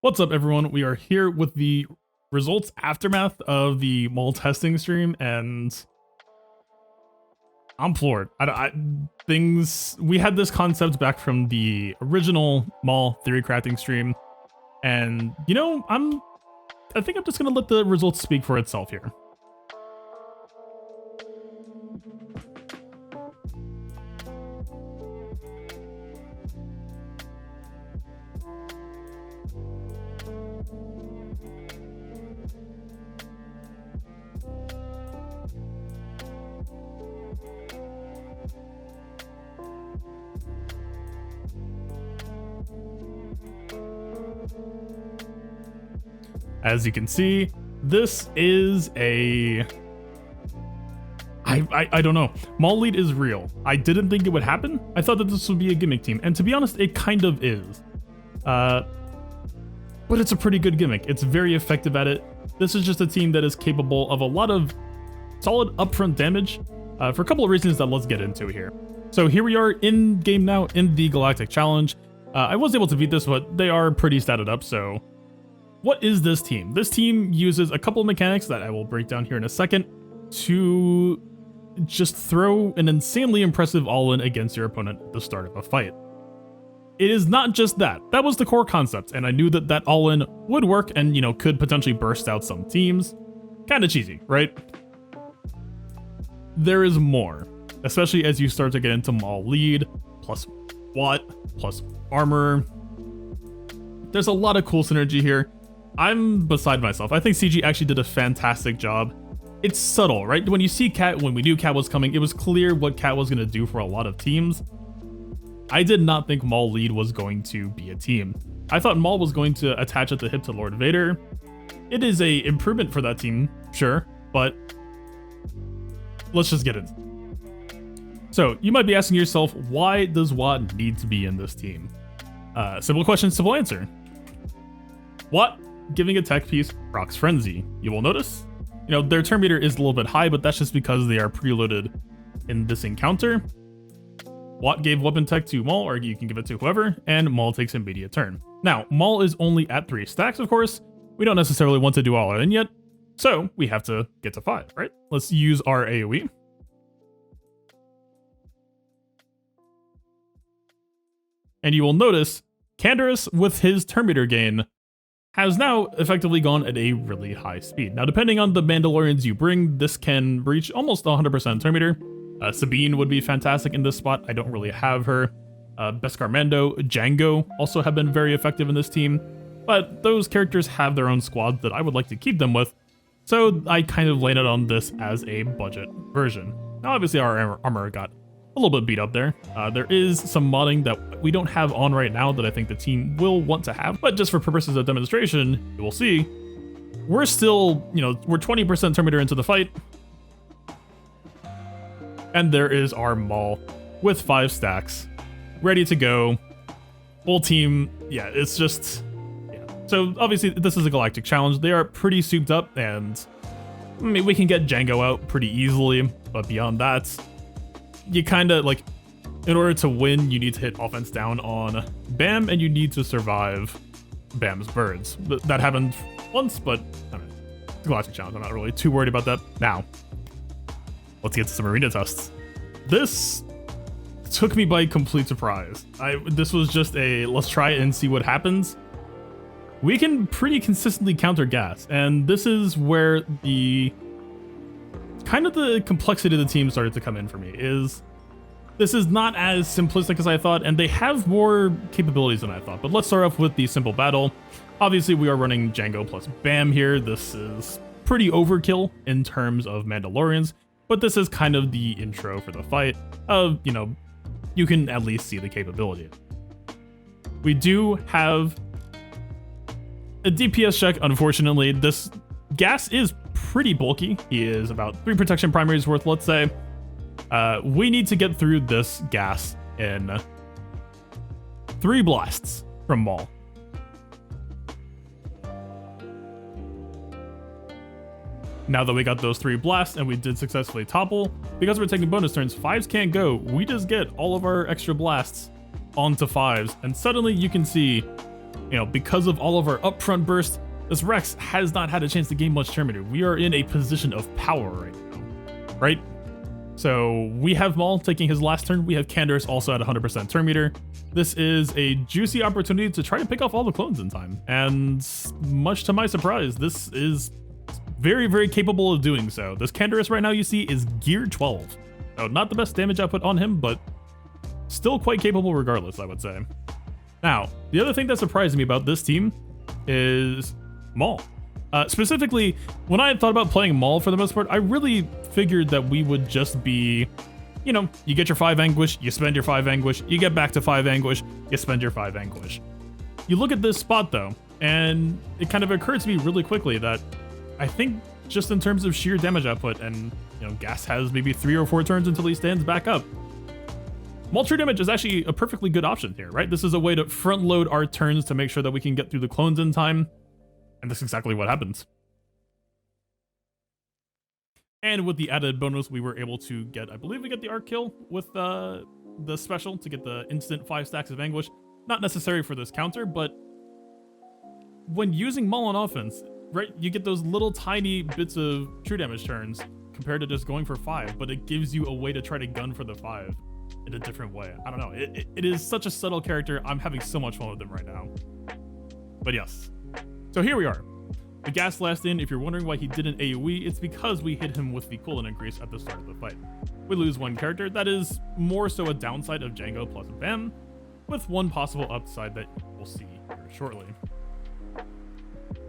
What's up, everyone? We are here with the results aftermath of the Maul testing stream, and I'm floored. We had this concept back from the original Maul theory crafting stream, and I think I'm just gonna let the results speak for itself here. As you can see, this is a... I don't know. Maul lead is real. I didn't think it would happen. I thought that this would be a gimmick team, and to be honest, it kind of is. But it's a pretty good gimmick. It's very effective at it. This is just a team that is capable of a lot of solid upfront damage for a couple of reasons that let's get into here. So here we are in game now in the Galactic Challenge. I was able to beat this, but they are pretty statted up, so... What is this team? This team uses a couple of mechanics that I will break down here in a second to just throw an insanely impressive all-in against your opponent at the start of a fight. It is not just that. That was the core concept, and I knew that that all-in would work and, could potentially burst out some teams. Kinda cheesy, right? There is more, especially as you start to get into Maul lead, plus Wat, plus armor. There's a lot of cool synergy here. I'm beside myself. I think CG actually did a fantastic job. It's subtle, right? When you see Cat, when we knew Cat was coming, it was clear what Cat was going to do for a lot of teams. I did not think Maul lead was going to be a team. I thought Maul was going to attach at the hip to Lord Vader. It is a improvement for that team, sure, but let's just get it. So you might be asking yourself, why does Wat need to be in this team? Simple question, simple answer. Wat giving a tech piece procs Frenzy. You will notice, their turn meter is a little bit high, but that's just because they are preloaded in this encounter. Wat gave weapon tech to Maul, or you can give it to whoever, and Maul takes immediate turn. Now, Maul is only at 3 stacks, of course. We don't necessarily want to do all in yet, so we have to get to 5, right? Let's use our AoE. And you will notice Canderous, with his turn meter gain, has now effectively gone at a really high speed. Now, depending on the Mandalorians you bring, this can reach almost 100% turn meter. Sabine would be fantastic in this spot. I don't really have her. Beskar Mando, Django also have been very effective in this team, but those characters have their own squads that I would like to keep them with, so I kind of landed on this as a budget version. Now, obviously, our armor got a little bit beat up there. There is some modding that we don't have on right now that I think the team will want to have, but just for purposes of demonstration, you will see we're still, we're 20% turn meter into the fight. And there is our Maul with 5 stacks, ready to go. Full team, yeah, it's just, yeah. So obviously this is a Galactic Challenge. They are pretty souped up, and I mean, we can get Django out pretty easily, but beyond that, you kind of, in order to win, you need to hit offense down on Bam, and you need to survive Bam's birds. That happened once, but I don't know, it's a Galactic Challenge. I'm not really too worried about that. Now, let's get to some arena tests. This took me by complete surprise. This was just a, let's try it and see what happens. We can pretty consistently counter gas, and this is where the complexity of the team started to come in for me. This is not as simplistic as I thought, and they have more capabilities than I thought. But let's start off with the simple battle. Obviously, we are running Django plus Bam here. This is pretty overkill in terms of Mandalorians, but this is kind of the intro for the fight of, you can at least see the capability. We do have a DPS check, unfortunately. This gas is pretty bulky. He is about 3 protection primaries worth, let's say. We need to get through this gas in 3 blasts from Maul. Now that we got those 3 blasts and we did successfully topple, because we're taking bonus turns, 5s can't go. We just get all of our extra blasts onto 5s, and suddenly you can see You know, because of all of our upfront bursts, this Rex has not had a chance to gain much turn meter. We are in a position of power right now, right? So we have Maul taking his last turn. We have Canderous also at 100% turn meter. This is a juicy opportunity to try to pick off all the clones in time. And much to my surprise, this is very, very capable of doing so. This Canderous right now you see is gear 12. So not the best damage output on him, but still quite capable regardless, I would say. Now, the other thing that surprised me about this team is Maul. Specifically, when I had thought about playing Maul for the most part, I really figured that we would just be, you know, you get your 5 Anguish, you spend your 5 Anguish, you get back to 5 Anguish, you spend your 5 Anguish. You look at this spot though, and it kind of occurred to me really quickly that I think just in terms of sheer damage output, and you know, Gas has maybe 3 or 4 turns until he stands back up. Maul True Damage is actually a perfectly good option here, right? This is a way to front load our turns to make sure that we can get through the clones in time. And that's exactly what happens. And with the added bonus, we were able to get, I believe we get the arc kill with the special to get the instant 5 stacks of Anguish. Not necessary for this counter, but when using Maul on offense, right, you get those little tiny bits of true damage turns compared to just going for 5, but it gives you a way to try to gun for the 5 in a different way. I don't know. It is such a subtle character. I'm having so much fun with him right now. But yes. So here we are. The Gas last in, if you're wondering why he didn't AoE, it's because we hit him with the cooldown increase at the start of the fight. We lose one character. That is more so a downside of Django plus Bam, with one possible upside that we'll see here shortly.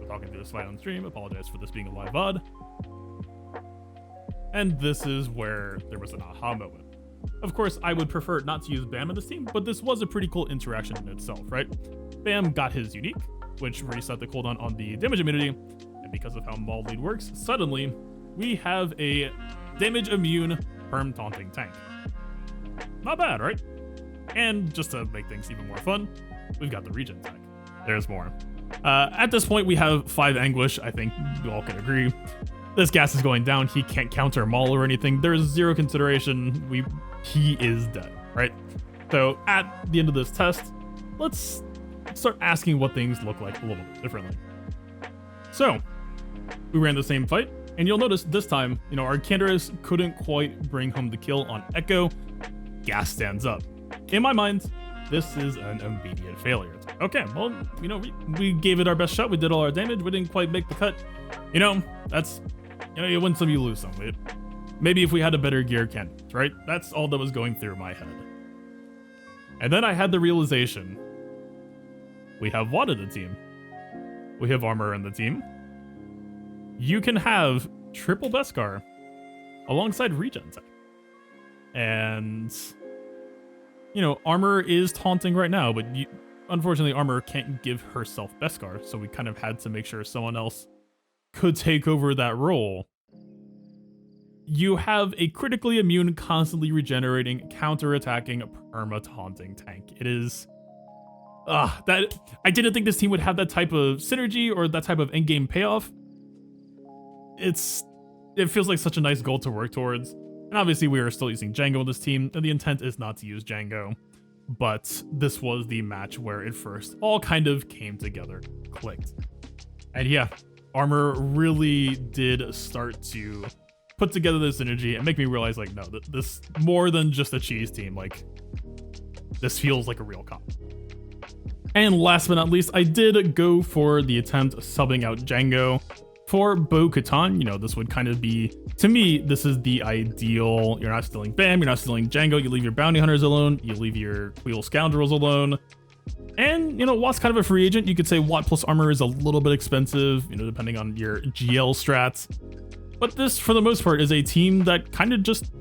We're talking through this fight on stream. Apologize for this being a live VOD. And this is where there was an aha moment. Of course, I would prefer not to use Bam in this team, but this was a pretty cool interaction in itself, right? Bam got his unique, which reset the cooldown on the damage immunity, and because of how Maul lead works, suddenly we have a damage immune perm taunting tank. Not bad, right? And just to make things even more fun, we've got the regen tech. There's more. At this point, we have 5 Anguish. I think we all can agree. This Gas is going down. He can't counter Maul or anything. There's 0 consideration. He is dead, right? So at the end of this test, let's start asking what things look like a little bit differently. So we ran the same fight, and you'll notice this time, you know, our Canderous couldn't quite bring home the kill on Echo. Gas stands up. In my mind, this is an immediate failure. It's like, okay, well, you know, we gave it our best shot. We did all our damage. We didn't quite make the cut. You know, that's, you know, you win some, you lose some. Maybe if we had a better gear Canderous, right? That's all that was going through my head. And then I had the realization, we have Wat in the team. We have Armor in the team. You can have triple Beskar alongside regen tech. And, you know, Armor is taunting right now, but unfortunately Armor can't give herself Beskar, so we kind of had to make sure someone else could take over that role. You have a critically immune, constantly regenerating, counter-attacking, perma-taunting tank. It is... that I didn't think this team would have that type of synergy or that type of endgame payoff. It feels like such a nice goal to work towards. And obviously we are still using Django in this team, and the intent is not to use Django. But this was the match where it first all kind of came together, clicked. And yeah, Armor really did start to put together this synergy and make me realize, like, no, this more than just a cheese team. Like, this feels like a real comp. And last but not least, I did go for the attempt of subbing out Django for Bo-Katan. You know, this would kind of be, to me, this is the ideal. You're not stealing Bam, you're not stealing Django, you leave your bounty hunters alone, you leave your wheel scoundrels alone. And, you know, Wat's kind of a free agent. You could say Wat plus Armor is a little bit expensive, you know, depending on your GL strats. But this, for the most part, is a team that kind of just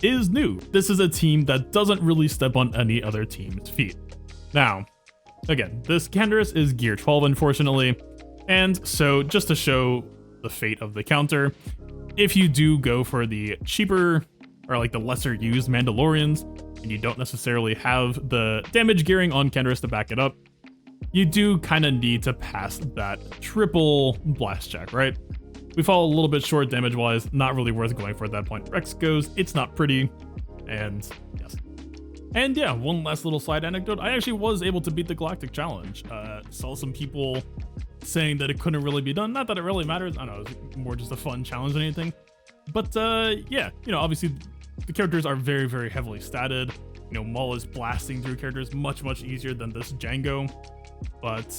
is new. This is a team that doesn't really step on any other team's feet. Now, again, this Canderous is gear 12, unfortunately. And so just to show the fate of the counter, if you do go for the cheaper or like the lesser used Mandalorians, and you don't necessarily have the damage gearing on Canderous to back it up, you do kind of need to pass that triple blast check, right? We fall a little bit short damage-wise, not really worth going for at that point. Rex goes, it's not pretty, and yes. And yeah, one last little side anecdote. I actually was able to beat the Galactic challenge. Saw some people saying that it couldn't really be done. Not that it really matters. I don't know, it was more just a fun challenge than anything. But yeah, you know, obviously the characters are very, very heavily statted. You know, Maul is blasting through characters much, much easier than this Django. But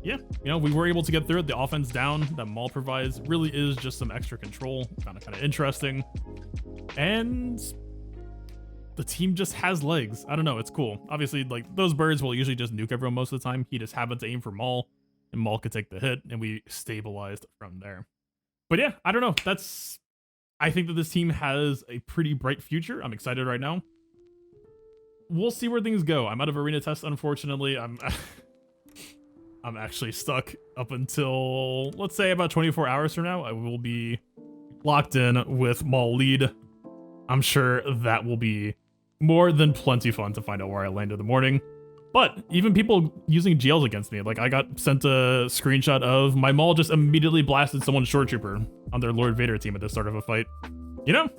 yeah, you know, we were able to get through it. The offense down that Maul provides really is just some extra control. Kind of interesting. And the team just has legs. I don't know, it's cool. Obviously, like, those birds will usually just nuke everyone most of the time. He just happened to aim for Maul, and Maul could take the hit, and we stabilized from there. But yeah, I don't know. I think that this team has a pretty bright future. I'm excited right now. We'll see where things go. I'm out of arena test, unfortunately. I'm actually stuck up until, let's say, about 24 hours from now. I will be locked in with Maul lead. I'm sure that will be more than plenty fun to find out where I land in the morning. But even people using GLs against me, like I got sent a screenshot of my Maul just immediately blasted someone's short trooper on their Lord Vader team at the start of a fight. You know,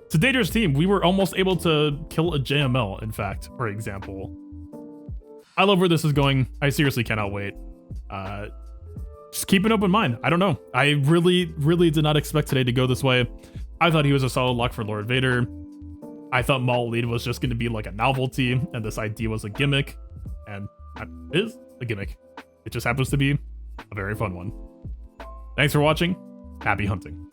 it's a dangerous team. We were almost able to kill a JML, in fact, for example. I love where this is going. I seriously cannot wait. Just keep an open mind. I don't know. I really, really did not expect today to go this way. I thought he was a solid lock for Lord Vader. I thought Maul lead was just going to be like a novelty, and this ID was a gimmick, and it is a gimmick. It just happens to be a very fun one. Thanks for watching. Happy hunting.